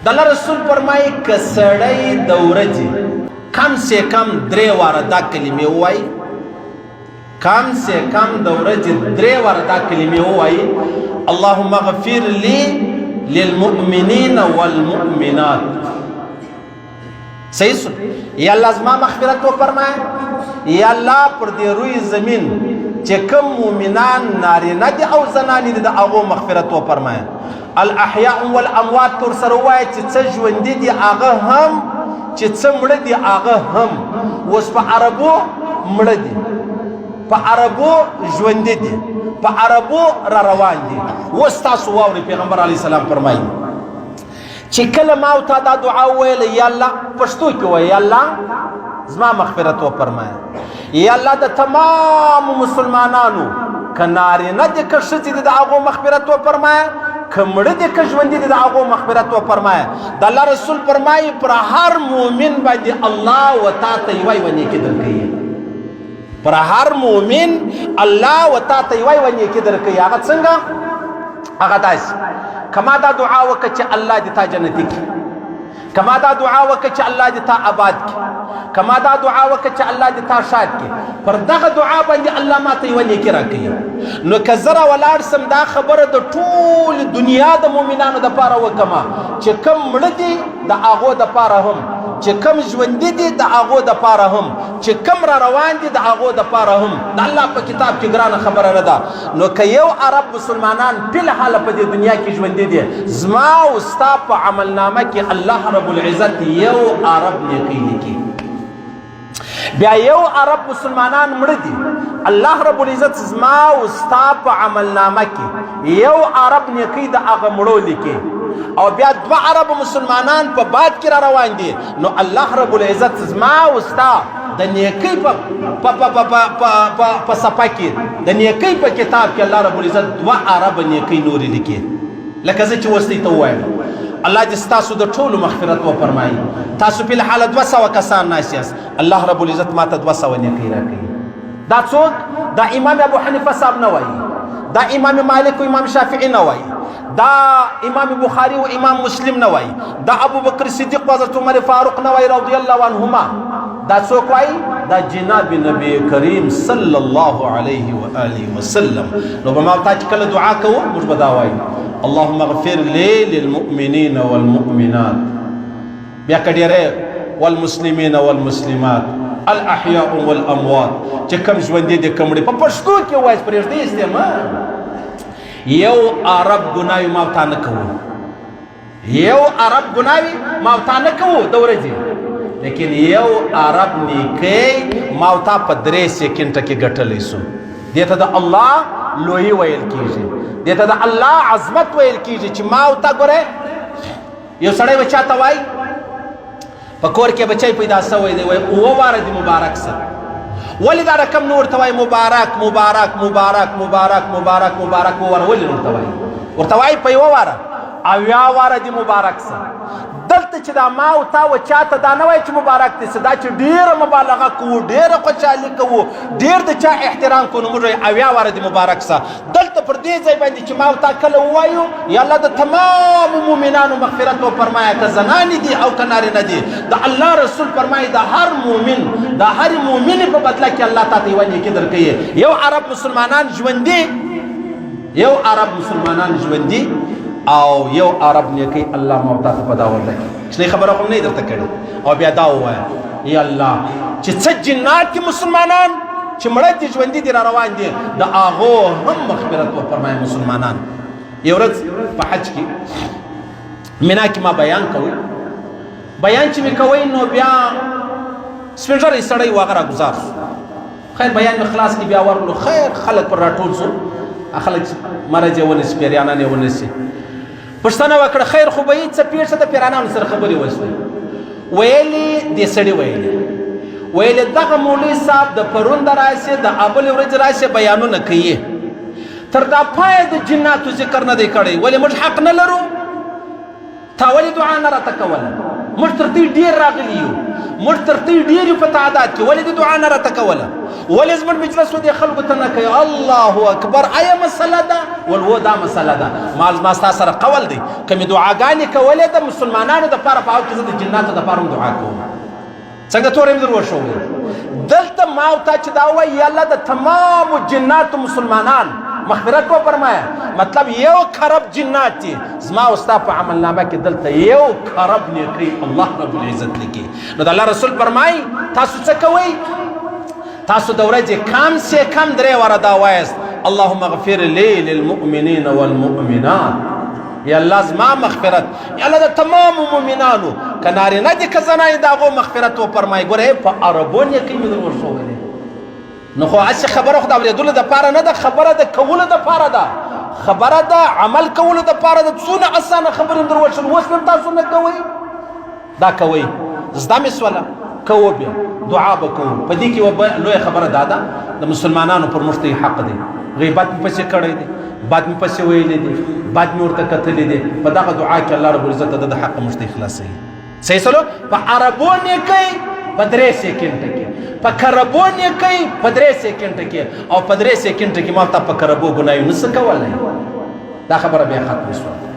د الله رسول فرمایي که سړی د ورځې کم سے کم 3 واره دا کلمې ووایي، کم سے کم د ورځې 3 واره دا کلمې ووایي، اللهم اغفر لي للمؤمنين والمؤمنات. صحیح سن یا الله زما مغفرت وفرمایه، یا الله پر دې روی زمین چې کوم مؤمنان نارینه دي او زنانې دي د هغو مغفرت وفرمایه. الاحیاء والاموات تر سره ووایه چې څه ژوندي دي هغه هم، چې څه مړه دي هغه هم. اوس په عربو مړه دي، په عربو ژوندي دي، په عربو را روان دي. اوس تاسو واورئ پیغمبر علیه السلام فرمایي چې کله ما او تا دا دعا وویله یا الله پښتو کې وایه یا الله زما مغفرت وفرمایه، یا الله د تمام مسلمانانو که نارینه دي که ښځې دي د هغو مغفرت وفرمایه، که مړه دي که ژوندي دي د هغو مغفرت وفرمایه. د الله رسول فرمایي پر هر مؤمن باندې الله و تا ته یوه یوه نیکي درکوي، پر هر مؤمن الله و تا ته یوه یوه نیکي درکوي. هغه څنګه؟ هغه داسې کما دا دعا وکړه چې الله دې تا جنتي کړي، کما دا دعا وکړه چې الله دې تا آباد کړي، کما دا دعا وکړه چې الله دې تا شاد کړي. پر دغه دعا باندې الله ماته یوه نیکي راکوي. نو که زه راولاړ سم دا خبره د ټول دنیا د مؤمنانو دپاره وکړمه چې کم مړه دي د هغو دپاره هم، چې کم ژوندي دي د هغو دپاره هم، چې کم را روان دي د هغو دپاره هم. د الله په کتاب کې ګرانه خبره نه ده. نو که یو عرب مسلمانان فلحاله په دې دنیا کې ژوندي دي، زما او ستا په عملنامه کې الله رب العزت یو عرب نیکۍ لیکي. بیا یو عرب مسلمانان مړه دي، الله رب العزت زما او ستا په عملنامه کې یو عرب نیکۍ د هغه مړو لیکي. او بیا 2 عرب مسلمانان په باد کې را روان دي، نو الله رب العزت زما او ستا د نیکۍ په صفحه کې د نیکۍ په کتاب کې الله رب العزت 2 عرب نیکۍ نورې لیکي. لکه زه چې اوس ته ووایم الله دې ستاسو د ټولو مغفرت وفرمایي. تاسو په حاله 200 کسان ناست یاست، الله رب العزت ماته 200 نیکۍ راکوي. دا څوک؟ دا امام ابو حنیفه صاحب نه وایي، دا امام مالک و امام شافعي نه وایي، دا امام بخاری و امام مسلم نه وایي، دا ابو بکر صدیق و حضرت عمر فاروق نه وایي رضی الله عنهما. دا څوک وایي؟ دا جناب نبی کریم صلی الله علیه و آله وسلم. نو به ما تا چې کله دعا کوو موږ به دا وایو اللهم اغفر لي للمؤمنين والمؤمنات، بیا که ډېری والمسلمين والمسلمات الاحياء والاموات، چې کوم ژوندي دي کوم مړي په پښتو کې وایي پرېږدئ استعمال. یو عرب ګناوي ما تا نه کوو، یو عرب ګناوي ما تا نه کوو د ورځې، لیکن یو عرب نیکۍ ما تا په 3 سیکنډه کې ګټلی سو. دې ته د الله لویي ویل کېږي، دې ته د الله عظمت ویل کېږي چې ما تا ګوره یو سړی به چاته وایي په کور کې بچی پیدا سوی دی، وایي 9 واره دې مبارک سه. ولې دا رقم نور ورته وایي مبارک مبارک مبارک مبارک مبارک مبارک واره؟ ولې ورته وایي؟ ورته وایي په 1 واره 80 واره دې مبارک سه. دلته چې دا ما او تا و چاته دا نه وایي چې مبارک دې سه، دا چې ډېره مبالغه کوو، ډېره خوشحالي کوو، ډېر د چا احترام کوو، نو موږ وایو 80 واره دې مبارک سه. دلته پر دې ځای باندې چې ما او تا کله ووایو یا الله د تمامو مؤمنانو مغفرت وفرمایه، که زنانې دي او که نارینه دي، د الله رسول فرمایي د هر مؤمن د هرې مؤمنې په بدله کې الله تا ته یوه نیکي درکوي. یو عرب مسلمانان ژوندي، یو عرب مسلمانان ژوندي او یو عرب نیکۍ الله ما او تا ته په دا ورته کړي. شنې خبره خو نه یې درته کړې. او بیا دا ووایه یا الله چې څه جنات دي مسلمانان چې مړه دي ژوندي دي را روان دي، د هغو هم مغفرت وفرمایه مسلمانان. یو ورځ په حج کې مینا کې ما بیان کوئ، بیان چې مې کوئ نو بیا سپین ږیری سړی و هغه راګزار شو. خیر بیان مې خلاص کړي، بیا ورغلو، خیر خلک پر راټول شو، خلک مرض یې ونیسي، پیریانان یې ونیسي. پوښتنه وکړه خیر خو به یې څه پېښ شه؟ د پیرانانو سره خبرې وشوې. ویلې دې سړي ویلې دغه مولوي صاحب د پرون د راشي د بلې ورځې راشي بیانونه کوي، تر دا پایه د جناتو ذکر نه دی کړی. ولې موږ حق نه لرو؟ تا ولې دعا نه راته کوله؟ موږ تر دې ډېر راغلي یو، موږ تر دې ډېر یو په تعداد کې، ولې دې دعا نه راته کوله؟ ولې زموږ مجلس دې خلکو ته نه کوي الله اکبر آیا مسله ده ول دا مسله ده ما ستا سره قول دی که مې دعاګانې کولې د مسلمانانو دپاره په هغو کې زه د جناتو دپاره هم دعا کوم څنګه تورې مې در وښودې دلته ما او تا چې دا وایي یا الله د تمامو جناتو مسلمانان مغفرت وفرمایه مطلب یو خراب جنات دي زما او ستا په عمل نامه کې دلته یو خراب نیکي الله رب العزت لیکي نو د الله رسول فرمایي تاسو څه کوئ تاسو د ورځې کم سے کم 3 واره دا وایست اللهم اغفر لي للمؤمنين والمؤمنات یا الله زما مغفرت یا الله د تمام مؤمنانو که نارینه دي که زنانه د هغو مغفرت وفرمایي ګوره په عربو نیکۍ مې در ورښودلې نو خو هسې خبره خو د اورېدلو دپاره نه ده خبره د کولو دپاره ده خبره د عمل کولو دپاره ده څونه اسانه خبرې مې در وښول اوس نن تاسو نه کوئ دا کوئ زده مې سوله کوو بیا دعا به کوو په دې کې لویه خبره دا ده د مسلمانانو پر موږ ته حق دی غیبت مې پسې کړی دی بد مې پسې ویلی دی بد مې ورته کتلی دی په دغه دعا کې الله رب العزت د حق موږ ته خلاصوي صحیح سلو په عربو نیکۍ په 3 سیکنډه کې په کربو نیکۍ په 3 سیکنډه کې او په 3 سیکنډه کې ما ته په کربو ګناهونه څه کولی دا خبره بیا ختمه شوه